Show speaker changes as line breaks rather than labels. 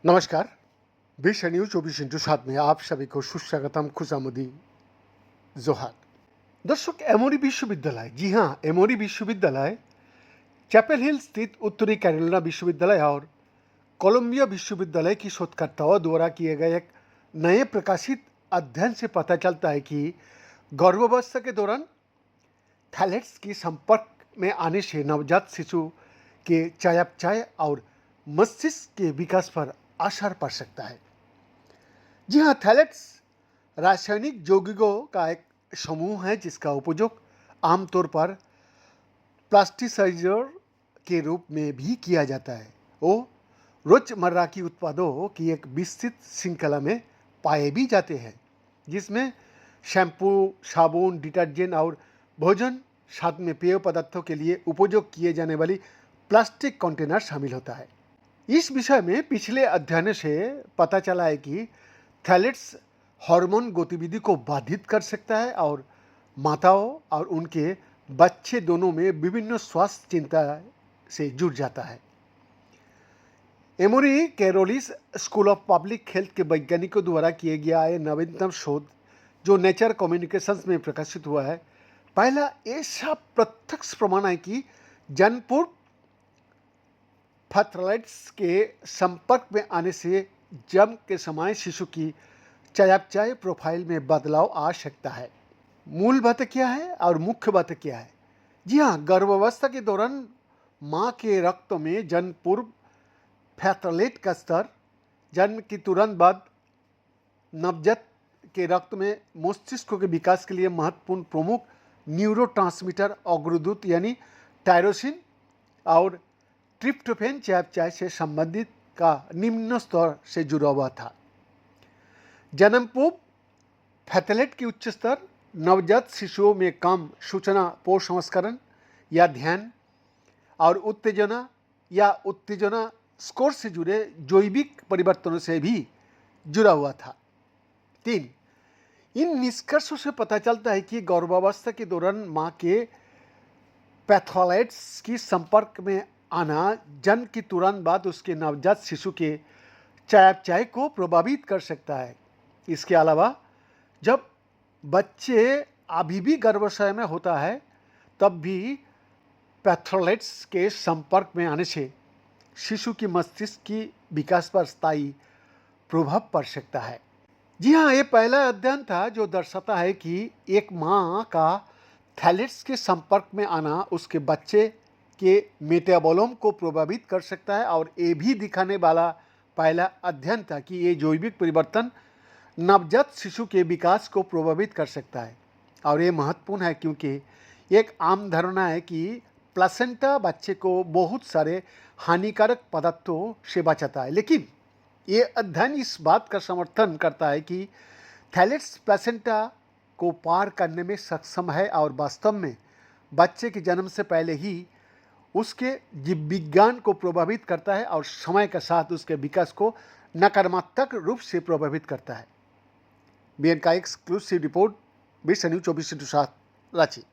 नमस्कार। विश्व न्यूज 24/7 में आप सभी को सुस्वागतम, खुशामदी, जोहार। दर्शक, एमोरी विश्वविद्यालय, जी हाँ, एमोरी विश्वविद्यालय चैपल हिल स्थित उत्तरी कैरोलिना विश्वविद्यालय और कोलंबिया विश्वविद्यालय की शोधकर्ताओं द्वारा किए गए एक नए प्रकाशित अध्ययन से पता चलता है कि गर्भावस्था के दौरान थैलेट्स के संपर्क में आने से नवजात शिशु के चयापचय और मस्तिष्क के विकास पर असर पड़ सकता है। जी हाँ, थैलेट्स रासायनिक यौगिकों का एक समूह है जिसका उपयोग आमतौर पर प्लास्टिसाइजर के रूप में भी किया जाता है। वो रोजमर्रा की उत्पादों की एक विस्तृत श्रृंखला में पाए भी जाते हैं, जिसमें शैम्पू, साबुन, डिटर्जेंट और भोजन, साथ में पेय पदार्थों के लिए उपयोग किए जाने वाली प्लास्टिक कंटेनर शामिल होता है। इस विषय में पिछले अध्ययन से पता चला है कि थैलेट्स हार्मोन गतिविधि को बाधित कर सकता है और माताओं और उनके बच्चे दोनों में विभिन्न स्वास्थ्य चिंता से जुड़ जाता है। एमोरी कैरोलिस स्कूल ऑफ पब्लिक हेल्थ के वैज्ञानिकों द्वारा किए गया यह नवीनतम शोध, जो नेचर कम्युनिकेशंस में प्रकाशित हुआ है, पहला ऐसा प्रत्यक्ष प्रमाण है कि जन्मपूर्व फैथलेट्स के संपर्क में आने से जन्म के समय शिशु की चयापचय प्रोफाइल में बदलाव आ सकता है। मूल बात क्या है और मुख्य बात क्या है? जी हाँ, गर्भावस्था के दौरान माँ के रक्त में जन्म पूर्व फैथलेट का स्तर, जन्म की तुरंत बाद नवजात के रक्त में मस्तिष्क के विकास के लिए महत्वपूर्ण प्रमुख न्यूरोट्रांसमीटर अग्रदूत यानी टायरोसिन और ट्रिप्टोफैन चयापचय से संबंधित का निम्न स्तर से जुड़ा हुआ था। जन्म पूर्व फैथलेट की उच्च स्तर नवजात शिशुओं में कम सूचना पोष संस्करण या ध्यान और उत्तेजना स्कोर से जुड़े जैविक परिवर्तनों से भी जुड़ा हुआ था। 3. इन निष्कर्षों से पता चलता है कि गर्भावस्था के दौरान माँ के पैथोलाइट्स की संपर्क में आना जन्म की तुरंत बाद उसके नवजात शिशु के चयापचय को प्रभावित कर सकता है। इसके अलावा जब बच्चे अभी भी गर्भाशय में होता है, तब भी पैथोलाइट्स के संपर्क में आने से शिशु की मस्तिष्क की विकास पर स्थायी प्रभाव पड़ सकता है। जी हाँ, ये पहला अध्ययन था जो दर्शाता है कि एक माँ का थैलेट्स के संपर्क में आना उसके बच्चे के मेटाबॉलोम को प्रभावित कर सकता है, और ये भी दिखाने वाला पहला अध्ययन था कि ये जैविक परिवर्तन नवजात शिशु के विकास को प्रभावित कर सकता है। और ये महत्वपूर्ण है क्योंकि एक आम धारणा है कि प्लासेंटा बच्चे को बहुत सारे हानिकारक पदार्थों से बचाता है, लेकिन ये अध्ययन इस बात का समर्थन करता है कि थैलेट्स प्लासेंटा को पार करने में सक्षम है और वास्तव में बच्चे के जन्म से पहले ही उसके जीव विज्ञान को प्रभावित करता है और समय के साथ उसके विकास को नकारात्मक रूप से प्रभावित करता है। बीएन का एक्सक्लूसिव रिपोर्ट, विश्व न्यूज 24/7, रांची।